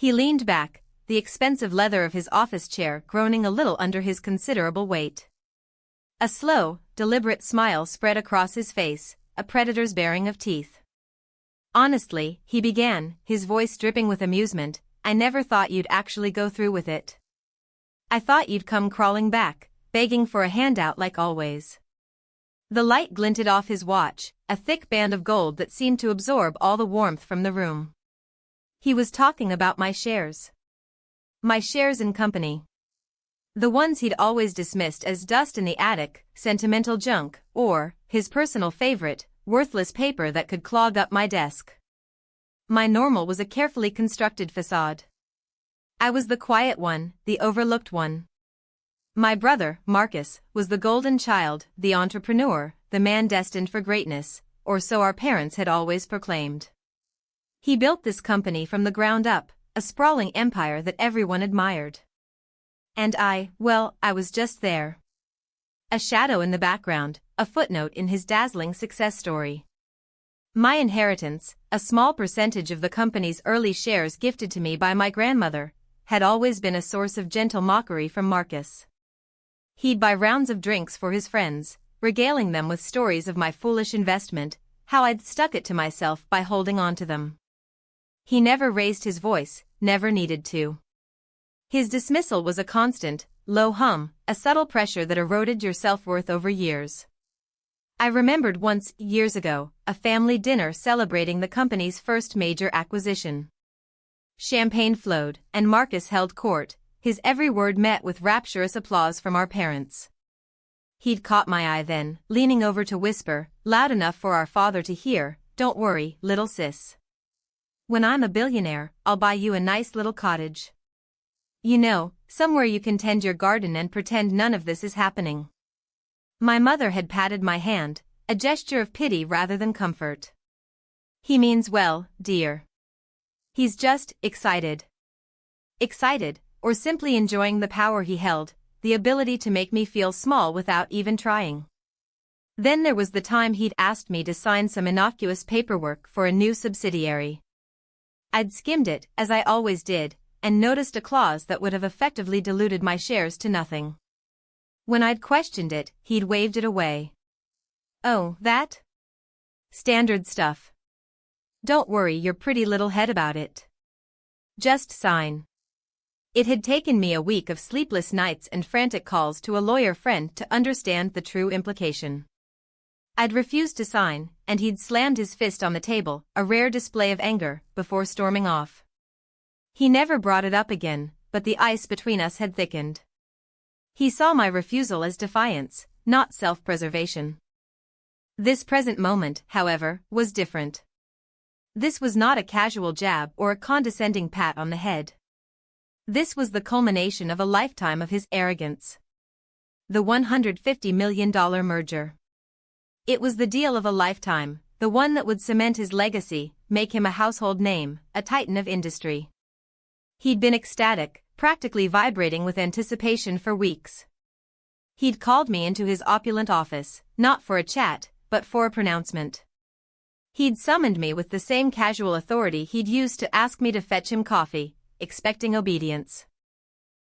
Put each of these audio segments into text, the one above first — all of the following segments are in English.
He leaned back, the expensive leather of his office chair groaning a little under his considerable weight. A slow, deliberate smile spread across his face, a predator's baring of teeth. "Honestly," he began, his voice dripping with amusement, "I never thought you'd actually go through with it. I thought you'd come crawling back, begging for a handout like always." The light glinted off his watch, a thick band of gold that seemed to absorb all the warmth from the room. He was talking about my shares. My shares in company. The ones he'd always dismissed as dust in the attic, sentimental junk, or, his personal favorite, worthless paper that could clog up my desk. My normal was a carefully constructed facade. I was the quiet one, the overlooked one. My brother, Marcus, was the golden child, the entrepreneur, the man destined for greatness, or so our parents had always proclaimed. He built this company from the ground up, a sprawling empire that everyone admired. And well, I was just there. A shadow in the background, a footnote in his dazzling success story. My inheritance, a small percentage of the company's early shares gifted to me by my grandmother, had always been a source of gentle mockery from Marcus. He'd buy rounds of drinks for his friends, regaling them with stories of my foolish investment, how I'd stuck it to myself by holding on to them. He never raised his voice, never needed to. His dismissal was a constant, low hum, a subtle pressure that eroded your self-worth over years. I remembered once, years ago, a family dinner celebrating the company's first major acquisition. Champagne flowed, and Marcus held court, his every word met with rapturous applause from our parents. He'd caught my eye then, leaning over to whisper, loud enough for our father to hear, "Don't worry, little sis. When I'm a billionaire, I'll buy you a nice little cottage. You know, somewhere you can tend your garden and pretend none of this is happening." My mother had patted my hand, a gesture of pity rather than comfort. "He means well, dear. He's just excited." Excited, or simply enjoying the power he held, the ability to make me feel small without even trying. Then there was the time he'd asked me to sign some innocuous paperwork for a new subsidiary. I'd skimmed it, as I always did, and noticed a clause that would have effectively diluted my shares to nothing. When I'd questioned it, he'd waved it away. "Oh, that? Standard stuff. Don't worry your pretty little head about it. Just sign." It had taken me a week of sleepless nights and frantic calls to a lawyer friend to understand the true implication. I'd refused to sign, and he'd slammed his fist on the table, a rare display of anger, before storming off. He never brought it up again, but the ice between us had thickened. He saw my refusal as defiance, not self-preservation. This present moment, however, was different. This was not a casual jab or a condescending pat on the head. This was the culmination of a lifetime of his arrogance. The $150 million merger. It was the deal of a lifetime, the one that would cement his legacy, make him a household name, a titan of industry. He'd been ecstatic, practically vibrating with anticipation for weeks. He'd called me into his opulent office, not for a chat, but for a pronouncement. He'd summoned me with the same casual authority he'd used to ask me to fetch him coffee, expecting obedience.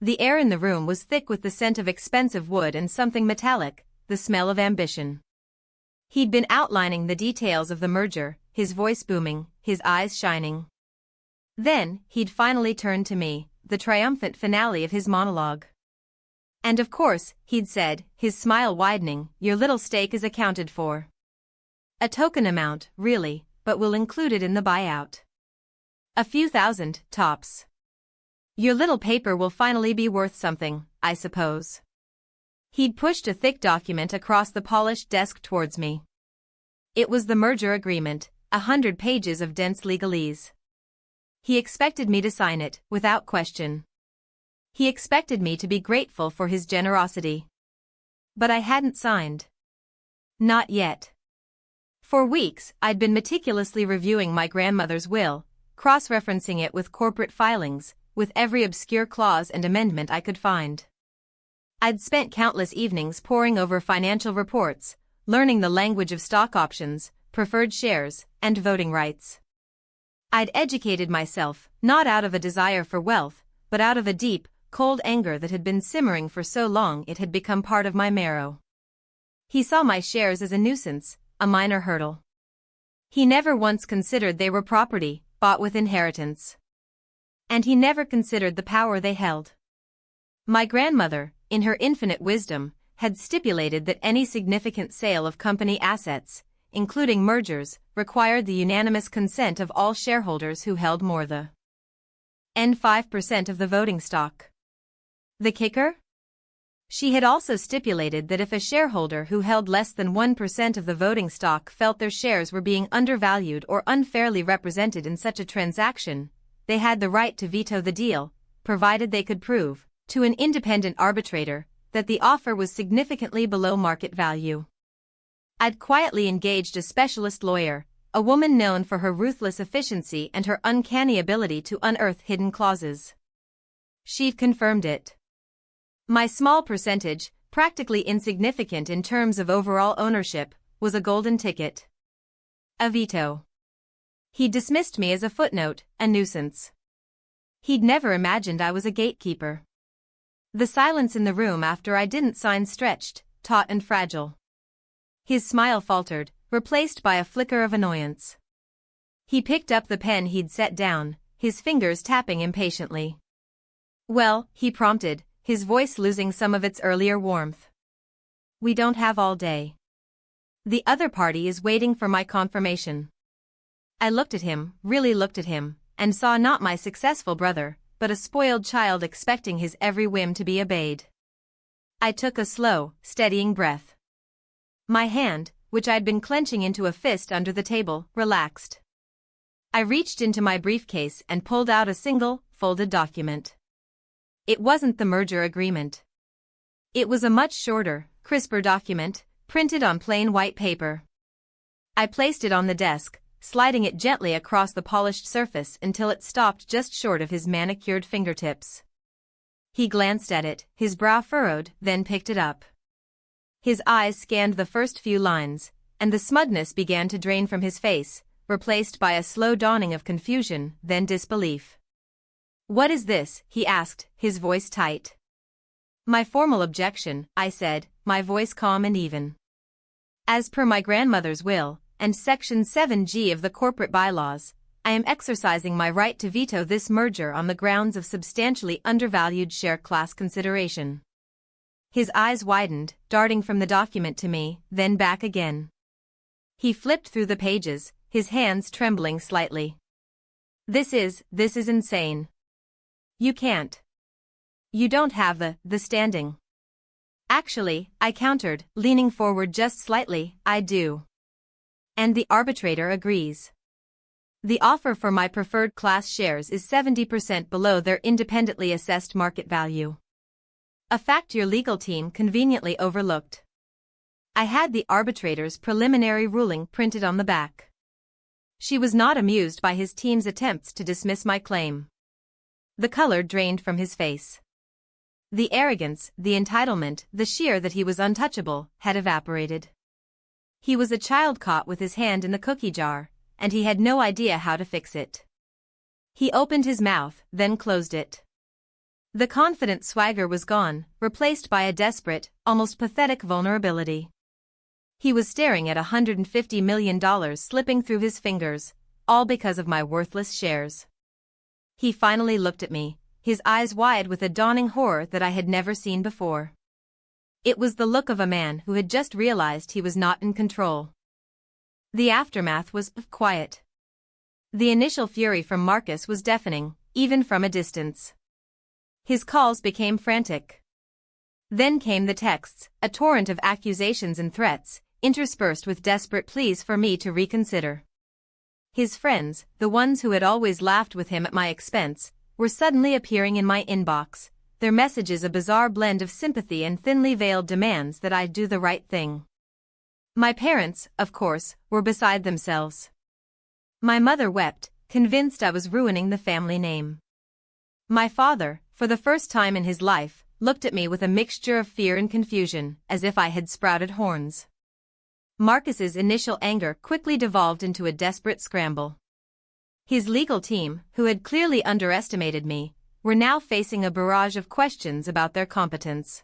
The air in the room was thick with the scent of expensive wood and something metallic, the smell of ambition. He'd been outlining the details of the merger, his voice booming, his eyes shining. Then, he'd finally turned to me, the triumphant finale of his monologue. "And of course," he'd said, his smile widening, "your little stake is accounted for. A token amount, really, but we'll include it in the buyout. A few thousand, tops. Your little paper will finally be worth something, I suppose." He'd pushed a thick document across the polished desk towards me. It was the merger agreement, 100 pages of dense legalese. He expected me to sign it, without question. He expected me to be grateful for his generosity. But I hadn't signed. Not yet. For weeks, I'd been meticulously reviewing my grandmother's will, cross-referencing it with corporate filings, with every obscure clause and amendment I could find. I'd spent countless evenings poring over financial reports, learning the language of stock options, preferred shares, and voting rights. I'd educated myself, not out of a desire for wealth, but out of a deep, cold anger that had been simmering for so long it had become part of my marrow. He saw my shares as a nuisance, a minor hurdle. He never once considered they were property, bought with inheritance. And he never considered the power they held. My grandmother, in her infinite wisdom, had stipulated that any significant sale of company assets, including mergers, required the unanimous consent of all shareholders who held more than 5% of the voting stock. The kicker? She had also stipulated that if a shareholder who held less than 1% of the voting stock felt their shares were being undervalued or unfairly represented in such a transaction, they had the right to veto the deal, provided they could prove, to an independent arbitrator, that the offer was significantly below market value. I'd quietly engaged a specialist lawyer, a woman known for her ruthless efficiency and her uncanny ability to unearth hidden clauses. She'd confirmed it. My small percentage, practically insignificant in terms of overall ownership, was a golden ticket. A veto. He dismissed me as a footnote, a nuisance. He'd never imagined I was a gatekeeper. The silence in the room after I didn't sign stretched, taut and fragile. His smile faltered, replaced by a flicker of annoyance. He picked up the pen he'd set down, his fingers tapping impatiently. "Well," he prompted, his voice losing some of its earlier warmth. "We don't have all day. The other party is waiting for my confirmation." I looked at him, really looked at him, and saw not my successful brother, but a spoiled child expecting his every whim to be obeyed. I took a slow, steadying breath. My hand, which I'd been clenching into a fist under the table, relaxed. I reached into my briefcase and pulled out a single, folded document. It wasn't the merger agreement. It was a much shorter, crisper document, printed on plain white paper. I placed it on the desk, sliding it gently across the polished surface until it stopped just short of his manicured fingertips. He glanced at it, his brow furrowed, then picked it up. His eyes scanned the first few lines, and the smugness began to drain from his face, replaced by a slow dawning of confusion, then disbelief. "What is this?" he asked, his voice tight. "My formal objection," I said, my voice calm and even. "As per my grandmother's will, and Section 7G of the corporate bylaws, I am exercising my right to veto this merger on the grounds of substantially undervalued share class consideration." His eyes widened, darting from the document to me, then back again. He flipped through the pages, his hands trembling slightly. This is insane. You can't. You don't have the standing." "Actually," I countered, leaning forward just slightly, "I do. And the arbitrator agrees. The offer for my preferred class shares is 70% below their independently assessed market value. A fact your legal team conveniently overlooked." I had the arbitrator's preliminary ruling printed on the back. She was not amused by his team's attempts to dismiss my claim. The color drained from his face. The arrogance, the entitlement, the sheer that he was untouchable, had evaporated. He was a child caught with his hand in the cookie jar, and he had no idea how to fix it. He opened his mouth, then closed it. The confident swagger was gone, replaced by a desperate, almost pathetic vulnerability. He was staring at $150 million slipping through his fingers, all because of my worthless shares. He finally looked at me, his eyes wide with a dawning horror that I had never seen before. It was the look of a man who had just realized he was not in control. The aftermath was quiet. The initial fury from Marcus was deafening, even from a distance. His calls became frantic. Then came the texts, a torrent of accusations and threats, interspersed with desperate pleas for me to reconsider. His friends, the ones who had always laughed with him at my expense, were suddenly appearing in my inbox, their messages a bizarre blend of sympathy and thinly veiled demands that I do the right thing. My parents, of course, were beside themselves. My mother wept, convinced I was ruining the family name. My father, for the first time in his life, looked at me with a mixture of fear and confusion, as if I had sprouted horns. Marcus's initial anger quickly devolved into a desperate scramble. His legal team, who had clearly underestimated me, were now facing a barrage of questions about their competence.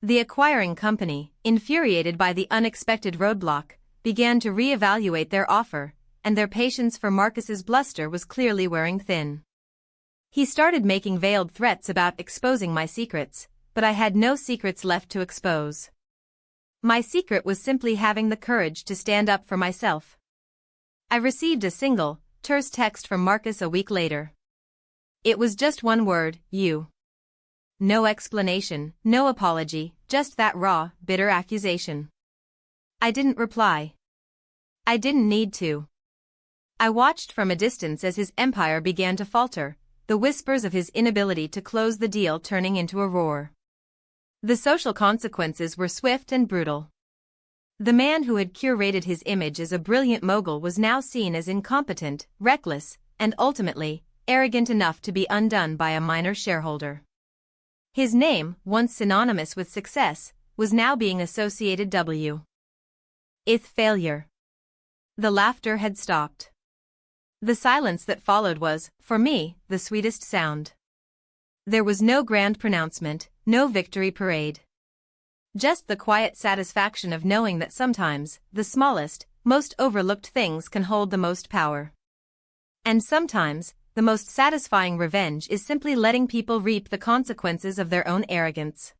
The acquiring company, infuriated by the unexpected roadblock, began to re-evaluate their offer, and their patience for Marcus's bluster was clearly wearing thin. He started making veiled threats about exposing my secrets, but I had no secrets left to expose. My secret was simply having the courage to stand up for myself. I received a single, terse text from Marcus a week later. It was just one word, you. No explanation, no apology, just that raw, bitter accusation. I didn't reply. I didn't need to. I watched from a distance as his empire began to falter, the whispers of his inability to close the deal turning into a roar. The social consequences were swift and brutal. The man who had curated his image as a brilliant mogul was now seen as incompetent, reckless, and ultimately, arrogant enough to be undone by a minor shareholder. His name, once synonymous with success, was now being associated with failure. The laughter had stopped. The silence that followed was, for me, the sweetest sound. There was no grand pronouncement, no victory parade. Just the quiet satisfaction of knowing that sometimes, the smallest, most overlooked things can hold the most power. And sometimes, the most satisfying revenge is simply letting people reap the consequences of their own arrogance.